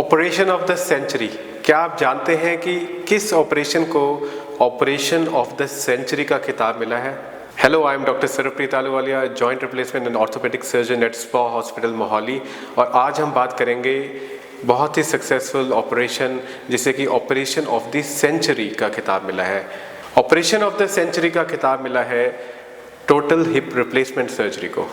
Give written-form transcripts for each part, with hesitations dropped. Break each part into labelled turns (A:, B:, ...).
A: Operation of the century. क्या आप जानते हैं कि किस ऑपरेशन को ऑपरेशन ऑफ द सेंचुरी का खिताब मिला है? Hello, I am doctor Sarpreet Ahluwalia, joint replacement and orthopaedic surgeon eight spa hospital Mohali. और आज हम बात करेंगे बहुत ही सक्सेसफुल ऑपरेशन जिसे कि ऑपरेशन ऑफ द सेंचुरी का खिताब मिला है। ऑपरेशन ऑफ द सेंचुरी का खिताब मिला है टोटल हिप रिप्लेसमेंट सर्जरी को।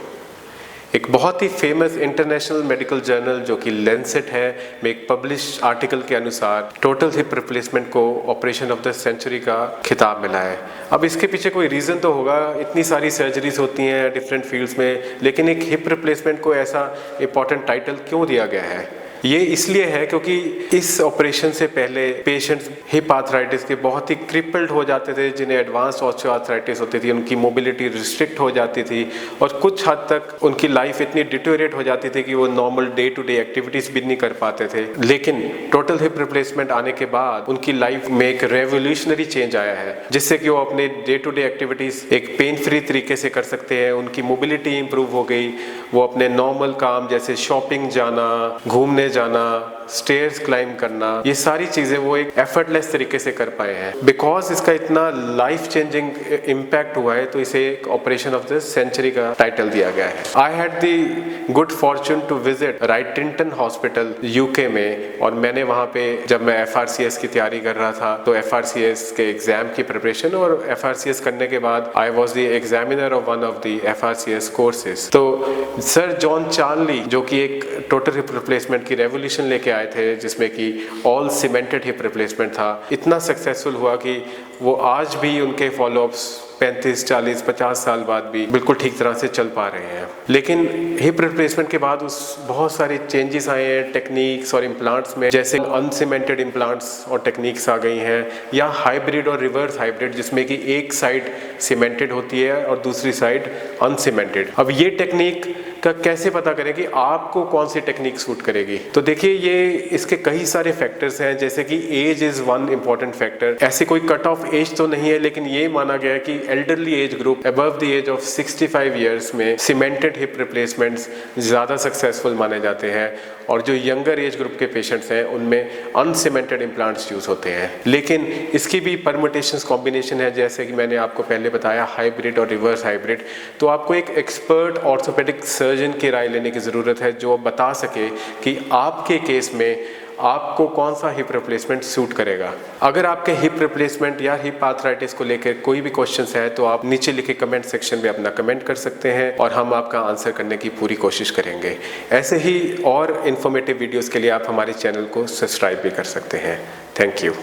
A: एक बहुत ही फेमस इंटरनेशनल मेडिकल जर्नल जो कि लेंसेट है में एक पब्लिश आर्टिकल के अनुसार टोटल हिप रिप्लेसमेंट को ऑपरेशन ऑफ द सेंचुरी का खिताब मिला है। अब इसके पीछे कोई रीज़न तो होगा, इतनी सारी सर्जरीज होती हैं डिफरेंट फील्ड्स में, लेकिन एक हिप रिप्लेसमेंट को ऐसा इंपॉर्टेंट टाइटल क्यों दिया गया है? ये इसलिए है क्योंकि इस ऑपरेशन से पहले पेशेंट्स हिप आर्थराइटिस के बहुत ही क्रिपल्ड हो जाते थे, जिन्हें एडवांस ऑस्टियो आर्थराइटिस होती थी, उनकी मोबिलिटी रिस्ट्रिक्ट हो जाती थी और कुछ हद तक उनकी लाइफ इतनी डिटोरेट हो जाती थी कि वो normal day to day activities भी नहीं कर पाते थे। लेकिन टोटल हिप रिप्लेसमेंट आने के बाद उनकी लाइफ में एक रेवोल्यूशनरी चेंज आया है, जिससे कि वो अपने डे टू डे एक्टिविटीज एक पेन फ्री तरीके से कर सकते हैं। उनकी मोबिलिटी इंप्रूव हो गई, वो अपने नॉर्मल काम जैसे शॉपिंग जाना, घूमने जाना, स्टेयर्स क्लाइंब करना, ये सारी चीजें वो एक एफर्टलेस तरीके से कर पाए हैं। बिकॉज इसका इतना लाइफ चेंजिंग इम्पैक्ट हुआ है तो इसे एक ऑपरेशन ऑफ द सेंचुरी का टाइटल दिया गया है। I had the good fortune to visit Wrightington hospital UK में, और मैंने वहाँ पे जब मैं FRCS की तैयारी कर रहा था तो FRCS के एग्जाम की प्रिपरेशन और FRCS करने के बाद I was the examiner of one of the FRCS courses. तो सर जॉन चार्ली जो कि एक टोटल हिप रिप्लेसमेंट की रेवोल्यूशन लेके आए थे, जिसमें कि ऑल सीमेंटेड हिप रिप्लेसमेंट था, इतना सक्सेसफुल हुआ कि वो आज भी उनके फॉलोअप्स 35, 40, 50 साल बाद भी बिल्कुल ठीक तरह से चल पा रहे हैं। लेकिन हिप रिप्लेसमेंट के बाद उस बहुत सारे चेंजेस आए हैं टेक्निक्स और इम्प्लांट्स में, जैसे अनसीमेंटेड इम्प्लांट्स और टेक्निक्स आ गई हैं, या हाइब्रिड और रिवर्स हाइब्रिड, जिसमें कि एक साइड सीमेंटेड होती है और दूसरी साइड अनसीमेंटेड। अब ये टेक्निक का कैसे पता करें कि आपको कौन सी टेक्निक सूट करेगी? तो देखिए, ये इसके कई सारे फैक्टर्स हैं, जैसे कि age is one important factor. ऐसे कोई कट ऑफ एज तो नहीं है, लेकिन ये माना गया है कि elderly age group above the age of 65 years में सीमेंटेड हिप रिप्लेसमेंट्स ज़्यादा सक्सेसफुल माने जाते हैं, और जो यंगर एज ग्रुप के पेशेंट्स हैं उनमें अनसीमेंटेड इम्प्लांट्स यूज़ होते हैं। लेकिन इसकी भी परमुटेशंस कॉम्बिनेशन है, जैसे कि मैंने आपको पहले बताया हाइब्रिड और रिवर्स हाइब्रिड। तो आपको एक एक्सपर्ट ऑर्थोपेडिक सर्जन की राय लेने की ज़रूरत है, जो बता सके कि आपके केस में आपको कौन सा हिप रिप्लेसमेंट सूट करेगा। अगर आपके हिप रिप्लेसमेंट या हिप आर्थराइटिस को लेकर कोई भी क्वेश्चंस है तो आप नीचे लिखे कमेंट सेक्शन में अपना कमेंट कर सकते हैं और हम आपका आंसर करने की पूरी कोशिश करेंगे। ऐसे ही और इन्फॉर्मेटिव वीडियोस के लिए आप हमारे चैनल को सब्सक्राइब भी कर सकते हैं। Thank you.